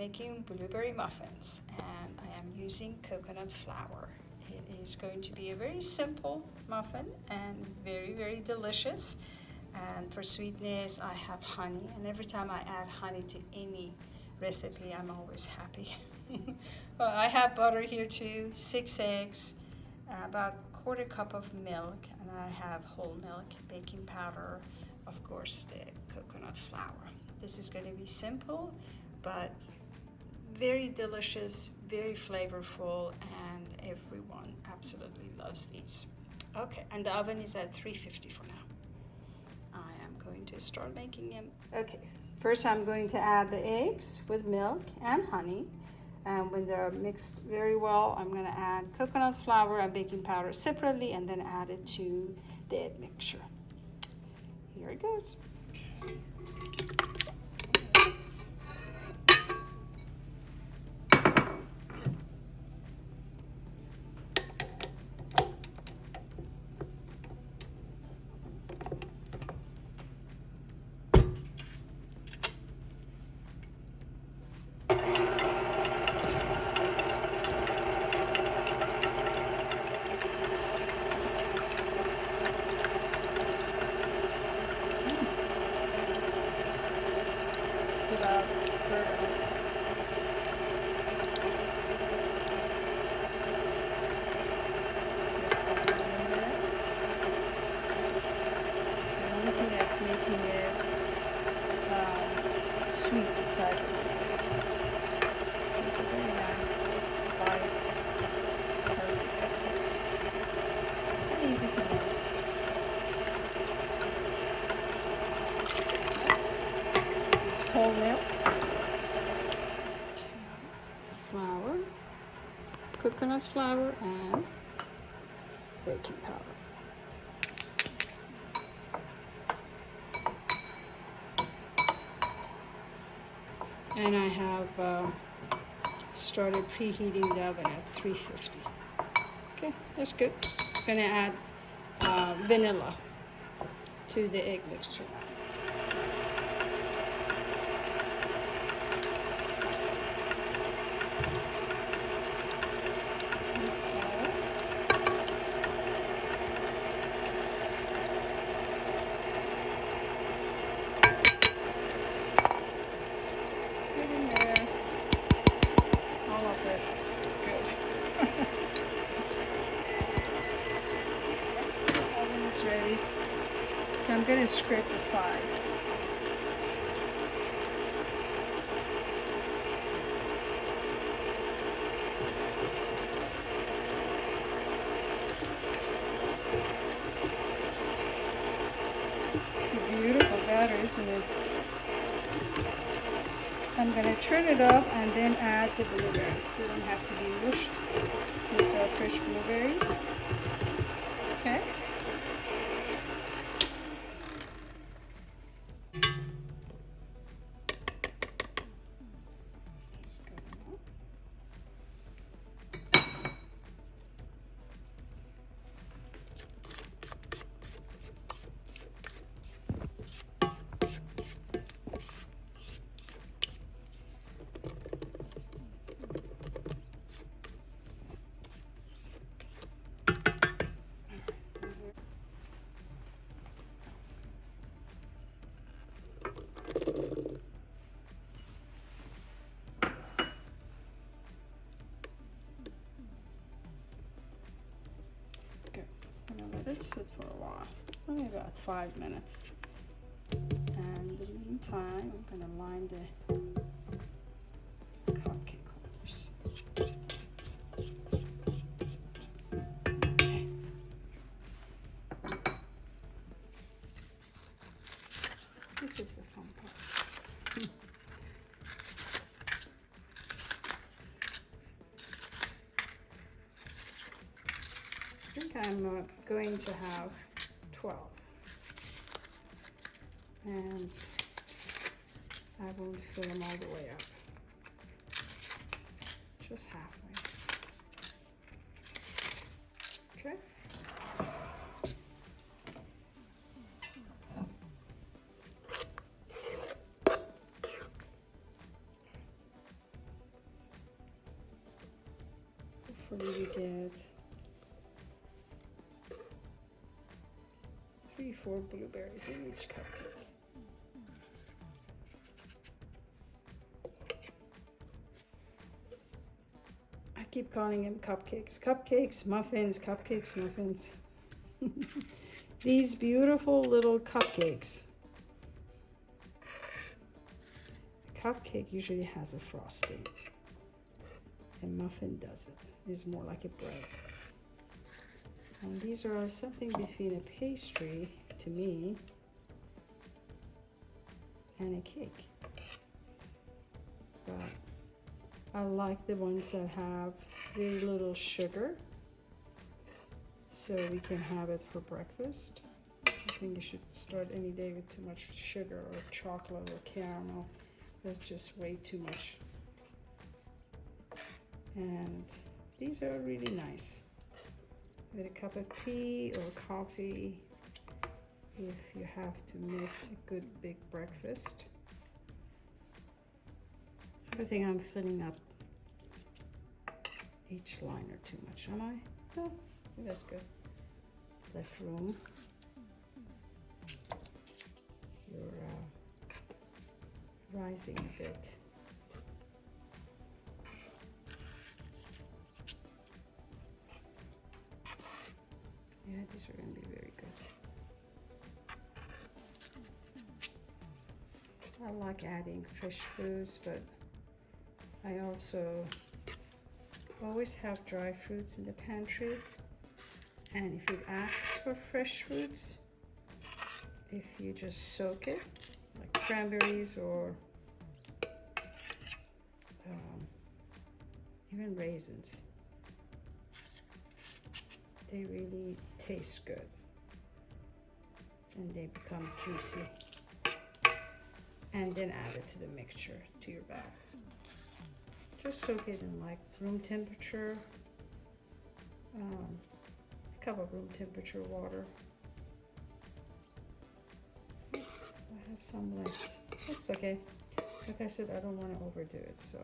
making blueberry muffins, and I am using coconut flour. It is going to be a very simple muffin and very delicious. And for sweetness, I have honey, and every time I add honey to any recipe, I'm always happy. Well, I have butter here too, 6 eggs, about quarter cup of milk, and I have whole milk, baking powder, of course the coconut flour. This is going to be simple but very delicious, very flavorful, and everyone absolutely loves these. Okay, and the oven is at 350 for now. I am going to start making them. Okay, first I'm going to add the eggs with milk and honey. And when they're mixed very well, I'm going to add coconut flour and baking powder separately, and then add it to the egg mixture. Here it goes. About third of it. It's the only thing that's making it sweet beside the blueberries. So it's a very nice, light, perfect cupcake. And easy to make. Whole milk, flour, coconut flour, and baking powder. And I have started preheating the oven at 350. Okay, that's good. I'm gonna add vanilla to the egg mixture. Ready. Okay, I'm going to scrape the sides. It's a beautiful batter, isn't it? I'm going to turn it off and then add the blueberries. They don't have to be mushed since they're fresh blueberries. Okay. Let it sit for a while, only about 5 minutes. And in the meantime, I'm going to line the cupcake holders. Okay. This is the fun part. I think I'm going to have 12, and I won't fill them all the way up, just halfway. Okay. hopefully we get 3-4 blueberries in each cupcake. I keep calling them cupcakes. Cupcakes, muffins, cupcakes, muffins. These beautiful little cupcakes. A cupcake usually has a frosting. A muffin doesn't. It's more like a bread. And these are something between a pastry, to me, and a cake. But I like the ones that have very little sugar, so we can have it for breakfast. I think you should start any day with too much sugar or chocolate or caramel. That's just way too much. And these are really nice with a cup of tea or coffee if you have to miss a good big breakfast. I think I'm filling up each liner too much, am I? No, I think that's good. Left room. You're rising a bit. Yeah, these are going to be very good. I like adding fresh foods, but I also always have dry fruits in the pantry. And if it asks for fresh fruits, if you just soak it, like cranberries or even raisins, they really taste good and they become juicy. And then add it to the mixture, to your bath. Just soak it in like room temperature, a cup of room temperature water. I have some left. It's okay. Like I said, I don't want to overdo it, so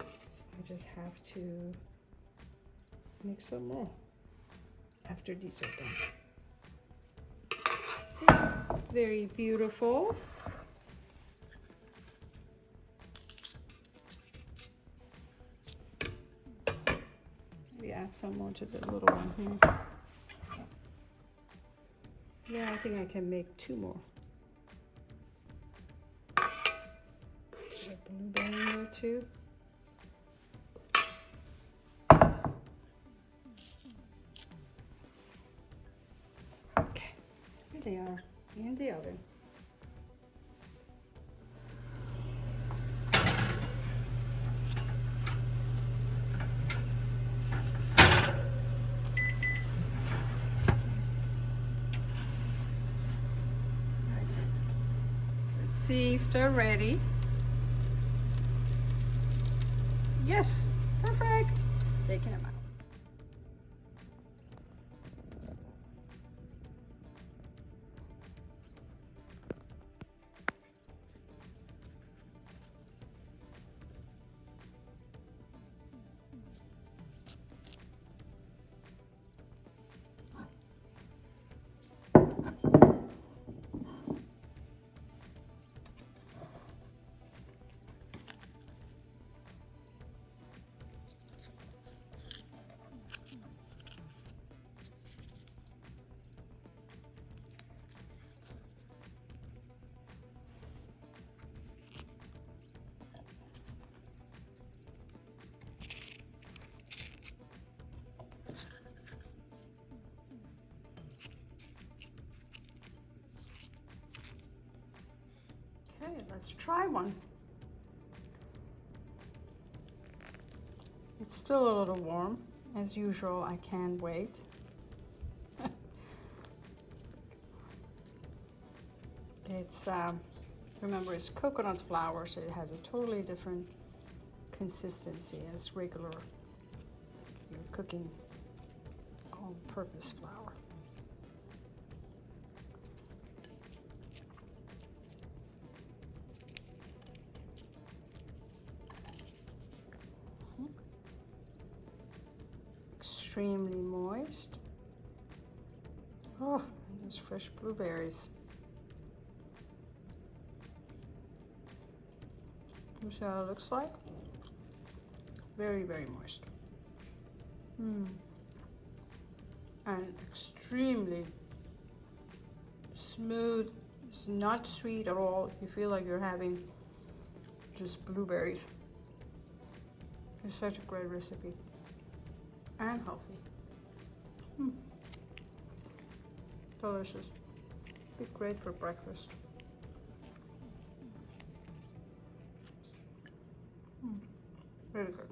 I just have to make some more after these are done. Very beautiful. Maybe add some more to the little one here. Yeah, I think I can make 2 more. Put a blueberry in there too. Okay, here they are in the oven. See if they're ready. Yes, perfect. Taking them out. Okay, let's try one. It's still a little warm. As usual, I can't wait. It's, remember, it's coconut flour, so it has a totally different consistency as regular, you're cooking all-purpose flour. extremely moist. Oh, those fresh blueberries. You see how it looks like? Very, very moist. And extremely smooth. It's not sweet at all. You feel like you're having just blueberries. It's such a great recipe and healthy. Delicious. Be great for breakfast. Very good.